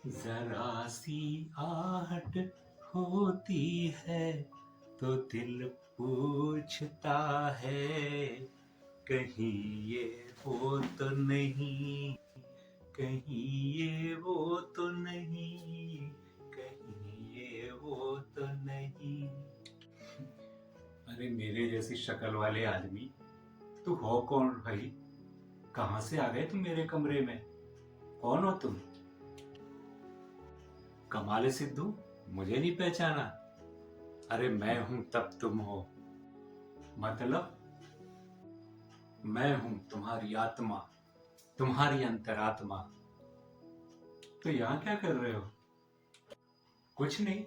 जरा सी आहट होती है तो दिल पूछता है, कहीं ये वो तो नहीं, कहीं ये वो तो नहीं, कहीं ये वो तो नहीं। अरे मेरे जैसी शक्ल वाले आदमी, तू हो कौन भाई? कहाँ से आ गए तुम मेरे कमरे में? कौन हो तुम? कमाल है सिद्धू, मुझे नहीं पहचाना? अरे मैं हूं तब तुम हो। मतलब मैं हूं तुम्हारी आत्मा, तुम्हारी अंतरात्मा। तो यहाँ क्या कर रहे हो? कुछ नहीं,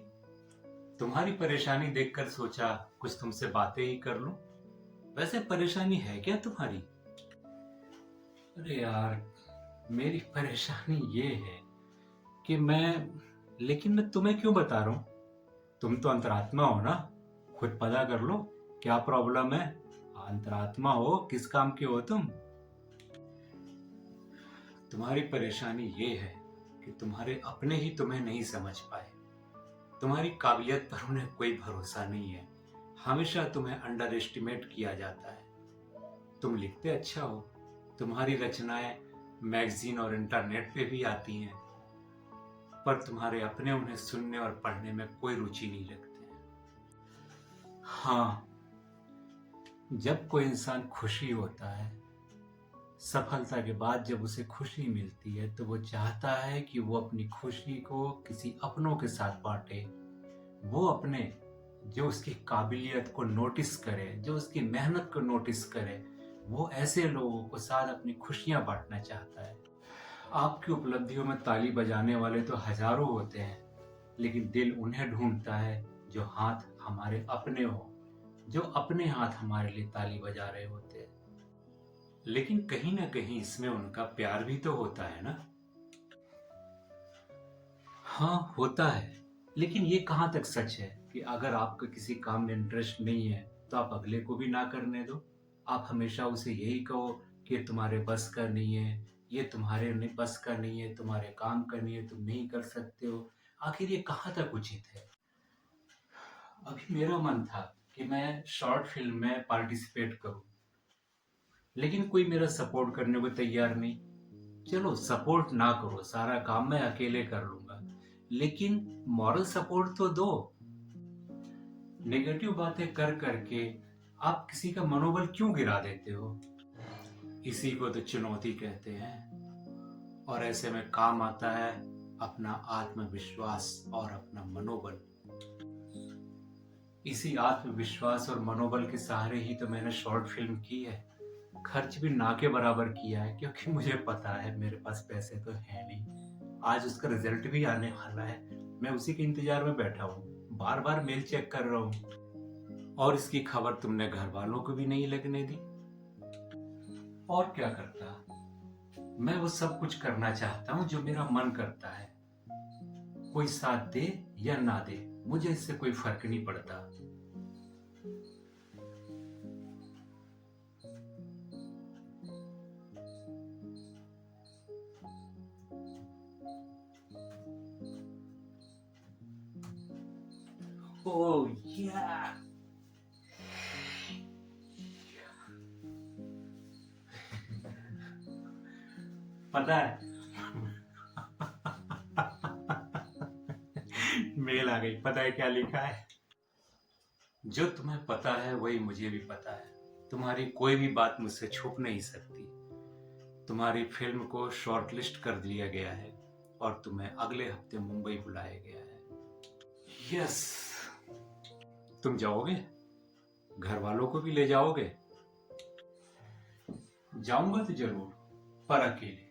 तुम्हारी परेशानी देखकर सोचा कुछ तुमसे बातें ही कर लूं। वैसे परेशानी है क्या तुम्हारी? अरे यार, मेरी परेशानी ये है कि लेकिन मैं तुम्हें क्यों बता रहा हूं? तुम तो अंतरात्मा हो ना, खुद पता कर लो क्या प्रॉब्लम है। अंतरात्मा हो, किस काम के हो तुम? तुम्हारी परेशानी ये है कि तुम्हारे अपने ही तुम्हें नहीं समझ पाए। तुम्हारी काबिलियत पर उन्हें कोई भरोसा नहीं है। हमेशा तुम्हें अंडर एस्टिमेट किया जाता है। तुम लिखते अच्छा हो, तुम्हारी रचनाएं मैगजीन और इंटरनेट पे भी आती हैं, पर तुम्हारे अपने उन्हें सुनने और पढ़ने में कोई रुचि नहीं रखते हैं। हाँ, जब कोई इंसान खुशी होता है, सफलता के बाद जब उसे खुशी मिलती है, तो वो चाहता है कि वो अपनी खुशी को किसी अपनों के साथ बांटे। वो अपने जो उसकी काबिलियत को नोटिस करे, जो उसकी मेहनत को नोटिस करे, वो ऐसे लोगों को साथ अपनी खुशियां बांटना चाहता है। आपकी उपलब्धियों में ताली बजाने वाले तो हजारों होते हैं, लेकिन दिल उन्हें ढूंढता है जो हाथ हमारे अपने हो, जो अपने हाथ हमारे लिए ताली बजा रहे होते हैं। लेकिन कहीं ना कहीं इसमें उनका प्यार भी तो होता है ना? हाँ, होता है। लेकिन ये कहाँ तक सच है कि अगर आपका किसी काम में इंटरेस्ट नहीं है तो आप अगले को भी ना करने दो? आप हमेशा उसे यही कहो कि ये तुम्हारे बस का नहीं है, ये तुम्हारे बस का नहीं है, तुम्हारे काम का नहीं है, तुम नहीं कर सकते हो। आखिर ये कहाँ तक उचित है? अभी मेरा मन था कि मैं शॉर्ट फिल्म में पार्टिसिपेट करूं, लेकिन कोई मेरा सपोर्ट करने को तैयार नहीं। चलो सपोर्ट ना करो, सारा काम मैं अकेले कर लूंगा, लेकिन मॉरल सपोर्ट तो दो। नेगेटिव बातें कर करके आप किसी का मनोबल क्यों गिरा देते हो? इसी को तो चुनौती कहते हैं। और ऐसे में काम आता है अपना आत्मविश्वास और अपना मनोबल। इसी आत्मविश्वास और मनोबल के सहारे ही तो मैंने शॉर्ट फिल्म की है। खर्च भी ना के बराबर किया है, क्योंकि मुझे पता है मेरे पास पैसे तो है नहीं। आज उसका रिजल्ट भी आने वाला है, मैं उसी के इंतजार में बैठा हूँ, बार बार मेल चेक कर रहा हूँ। और इसकी खबर तुमने घर वालों को भी नहीं लगने दी। और क्या करता, मैं वो सब कुछ करना चाहता हूँ जो मेरा मन करता है। कोई साथ दे या ना दे, मुझे इससे कोई फर्क नहीं पड़ता। ओह या, पता है, मेल आ गई। पता है क्या लिखा है? जो तुम्हें पता है वही मुझे भी पता है। तुम्हारी कोई भी बात मुझसे छुप नहीं सकती। तुम्हारी फिल्म को शॉर्टलिस्ट कर दिया गया है और तुम्हें अगले हफ्ते मुंबई बुलाया गया है। यस, तुम जाओगे? घर वालों को भी ले जाओगे? जाऊंगा तो जरूर, पर अकेले।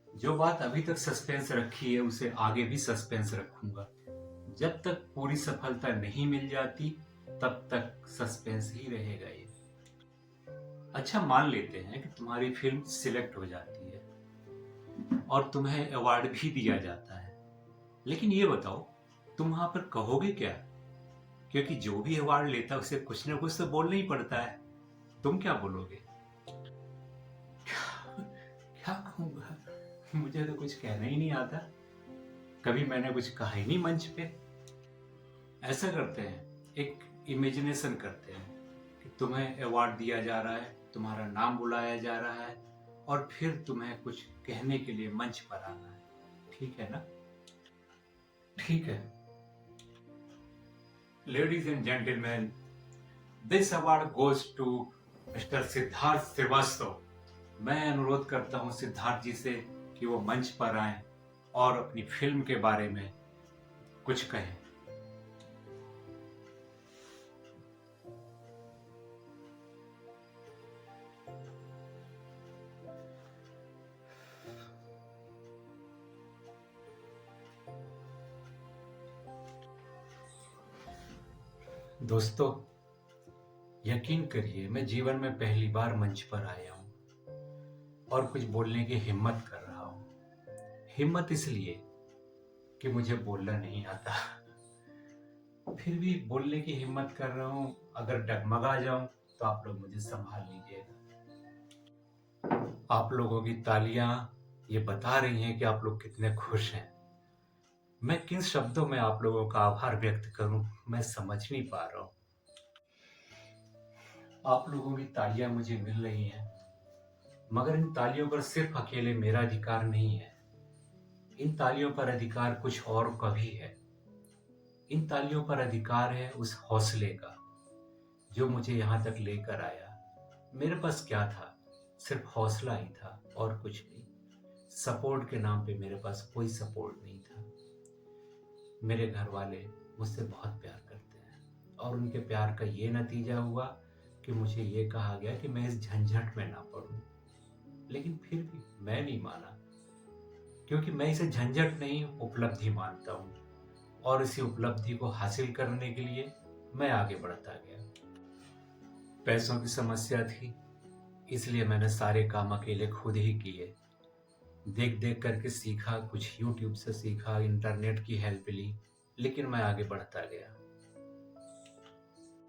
जो बात अभी तक सस्पेंस रखी है उसे आगे भी सस्पेंस रखूंगा। जब तक पूरी सफलता नहीं मिल जाती तब तक सस्पेंस ही रहेगा ये। अच्छा, मान लेते हैं कि तुम्हारी फिल्म सिलेक्ट हो जाती है और तुम्हें अवार्ड भी दिया जाता है, लेकिन ये बताओ तुम वहां पर कहोगे क्या? क्योंकि जो भी अवार्ड लेता है उसे कुछ ना कुछ तो बोलना ही पड़ता है। तुम क्या बोलोगे? क्या कहूंगा, मुझे तो कुछ कहना ही नहीं आता। कभी मैंने कुछ कहा ही नहीं मंच पे। ऐसा करते हैं, एक इमेजिनेशन करते हैं कि तुम्हें अवार्ड दिया जा रहा है, तुम्हारा नाम बुलाया जा रहा है और फिर तुम्हें कुछ कहने के लिए मंच पर आना है। ठीक है ना? ठीक है। Ladies and gentleman, this award goes to mister Siddharth Srivastava. मैं अनुरोध करता हूं सिद्धार्थ जी से कि वो मंच पर आएं और अपनी फिल्म के बारे में कुछ कहें। दोस्तों, यकीन करिए मैं जीवन में पहली बार मंच पर आया हूं और कुछ बोलने की हिम्मत कर रहा हूं। हिम्मत इसलिए कि मुझे बोलना नहीं आता, फिर भी बोलने की हिम्मत कर रहा हूं। अगर डगमगा जाऊं तो आप लोग मुझे संभाल लीजिएगा। आप लोगों की तालियां ये बता रही हैं कि आप लोग कितने खुश हैं। मैं किन शब्दों में आप लोगों का आभार व्यक्त करूं, मैं समझ नहीं पा रहा हूं। आप लोगों की तालियां मुझे मिल रही हैं, मगर इन तालियों पर सिर्फ अकेले मेरा अधिकार नहीं है। इन तालियों पर अधिकार कुछ और का भी है। इन तालियों पर अधिकार है उस हौसले का जो मुझे यहां तक लेकर आया। मेरे पास क्या था? सिर्फ हौसला ही था और कुछ नहीं। सपोर्ट के नाम पे मेरे पास कोई सपोर्ट नहीं था। मेरे घर वाले मुझसे बहुत प्यार करते हैं और उनके प्यार का ये नतीजा हुआ कि मुझे ये कहा गया कि मैं इस झंझट में ना पड़ूं। लेकिन फिर भी मैं नहीं माना, क्योंकि मैं इसे झंझट नहीं उपलब्धि मानता हूं और इसी उपलब्धि को हासिल करने के लिए मैं आगे बढ़ता गया। पैसों की समस्या थी, इसलिए मैंने सारे काम अकेले खुद ही किए। देख देख करके सीखा, कुछ यूट्यूब से सीखा, इंटरनेट की हेल्प ली, लेकिन मैं आगे बढ़ता गया।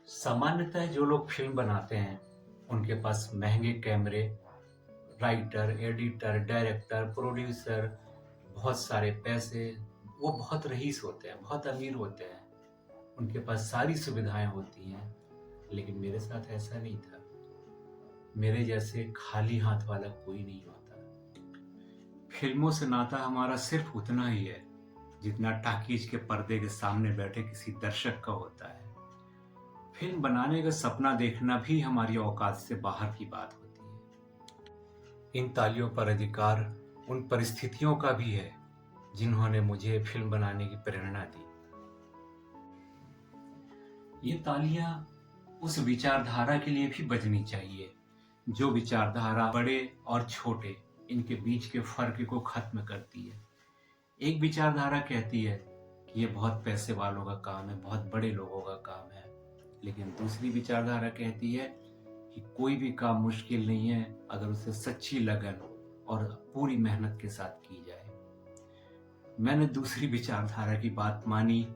सामान्यतः जो लोग फिल्म बनाते हैं उनके पास महंगे कैमरे, राइटर, एडिटर, डायरेक्टर, प्रोड्यूसर, बहुत सारे पैसे, वो बहुत रईस होते हैं, बहुत अमीर होते हैं, उनके पास सारी सुविधाएं होती हैं। लेकिन मेरे साथ ऐसा नहीं था। मेरे जैसे खाली हाथ वाला कोई नहीं होता। फिल्मों से नाता हमारा सिर्फ उतना ही है जितना टाकीज के पर्दे के सामने बैठे किसी दर्शक का होता है। फिल्म बनाने का सपना देखना भी हमारी औकात से बाहर की बात होती है। इन तालियों पर अधिकार उन परिस्थितियों का भी है जिन्होंने मुझे फिल्म बनाने की प्रेरणा दी। ये तालियां उस विचारधारा के लिए भी बजनी चाहिए जो विचारधारा बड़े और छोटे इनके बीच के फर्क को खत्म करती है। एक विचारधारा कहती है कि ये बहुत पैसे वालों का काम है, बहुत बड़े लोगों का काम है, लेकिन दूसरी विचारधारा कहती है कि कोई भी काम मुश्किल नहीं है अगर उसे सच्ची लगन और पूरी मेहनत के साथ की जाए। मैंने दूसरी विचारधारा की बात मानी।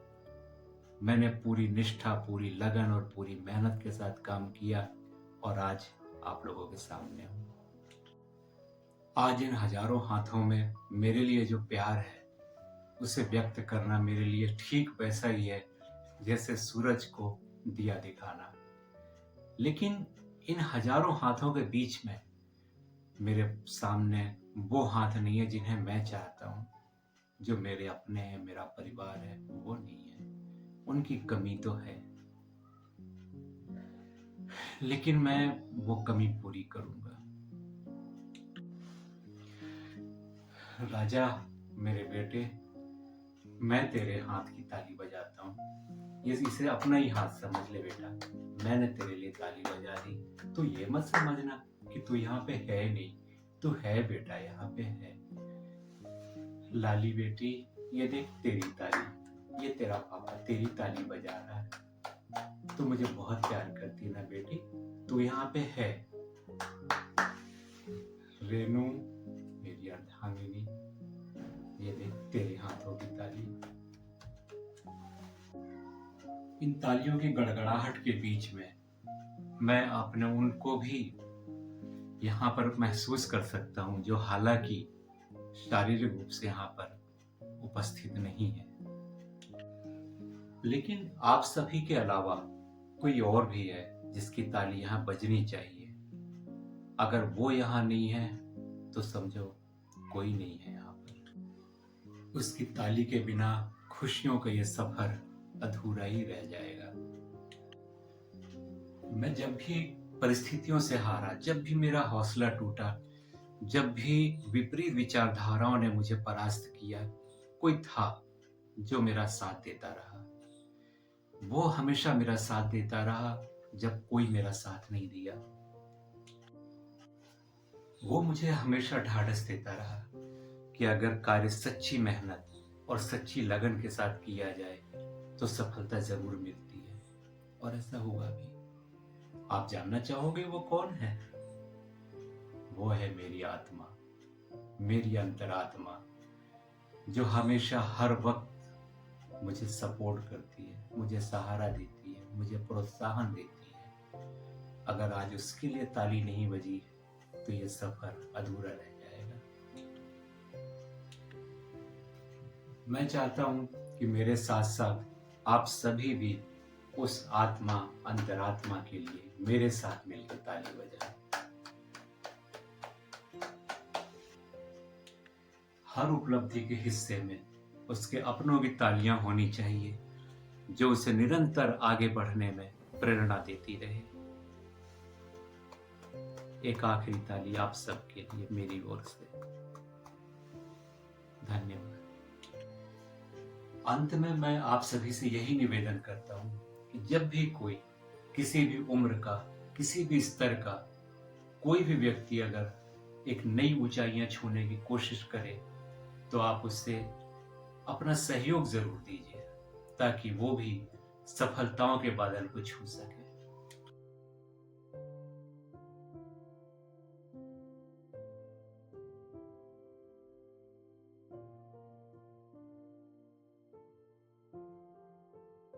मैंने पूरी निष्ठा, पूरी लगन और पूरी मेहनत के साथ काम किया और आज आप लोगों के सामने हूं। आज इन हजारों हाथों में मेरे लिए जो प्यार है उसे व्यक्त करना मेरे लिए ठीक वैसा ही है जैसे सूरज को दिया दिखाना। लेकिन इन हजारों हाथों के बीच में मेरे सामने वो हाथ नहीं है जिन्हें मैं चाहता हूं। जो मेरे अपने हैं, मेरा परिवार है, वो नहीं है। उनकी कमी तो है, लेकिन मैं वो कमी पूरी करूंगा। राजा, मेरे बेटे, मैं तेरे हाथ की ताली बजाता हूँ। ये इसे अपना ही हाथ समझ ले बेटा। मैंने तेरे लिए ताली बजा दी, तो ये मत समझना कि तू यहाँ पे है नहीं। तू है बेटा, यहाँ पे है। लाली बेटी, ये देख तेरी ताली, ये तेरा पापा तेरी ताली बजा रहा है। तू मुझे बहुत प्यार करती है ना बेटी, तू यहाँ पे है। रेनू, मेरी अर्धांगिनी, ये देख तेरे हाथों की ताली। इन तालियों की गड़गड़ाहट के बीच में मैं अपने उनको भी यहाँ पर महसूस कर सकता हूँ जो हालांकि शारीरिक रूप से यहाँ पर उपस्थित नहीं है, लेकिन आप सभी के अलावा कोई और भी है जिसकी ताली यहाँ बजनी चाहिए। अगर वो यहाँ नहीं है तो समझो कोई नहीं है यहाँ पर। उसकी ताली के बिना खुशियों का ये सफर अधूरा ही रह जाएगा। मैं जब भी परिस्थितियों से हारा, जब भी मेरा हौसला टूटा, जब भी विपरीत विचारधाराओं ने मुझे परास्त किया, कोई था जो मेरा साथ देता रहा। वो हमेशा मेरा साथ देता रहा जब कोई मेरा साथ नहीं दिया। वो मुझे हमेशा ढाढ़स देता रहा कि अगर कार्य सच्ची मेहनत और सच्ची लगन के साथ किया जाए तो सफलता जरूर मिलती है, और ऐसा हुआ भी। आप जानना चाहोगे वो कौन है? वो है मेरी आत्मा, मेरी अंतरात्मा, जो हमेशा हर वक्त मुझे सपोर्ट करती है, मुझे सहारा देती है, मुझे प्रोत्साहन देती है। अगर आज उसके लिए ताली नहीं बजी तो ये सफर अधूरा रह जाएगा। मैं चाहता हूं कि मेरे साथ साथ आप सभी भी उस आत्मा, अंतरात्मा के लिए मेरे साथ मिलकर ताली बजाएं। हर उपलब्धि के हिस्से में उसके अपनों की तालियां होनी चाहिए, जो उसे निरंतर आगे बढ़ने में प्रेरणा देती रहे। एक आखिरी ताली आप सबके लिए मेरी ओर से। धन्यवाद। अंत में मैं आप सभी से यही निवेदन करता हूं कि जब भी कोई किसी भी उम्र का, किसी भी स्तर का कोई भी व्यक्ति अगर एक नई ऊंचाइयां छूने की कोशिश करे तो आप उससे अपना सहयोग जरूर दीजिए, ताकि वो भी सफलताओं के बादल को छू सके।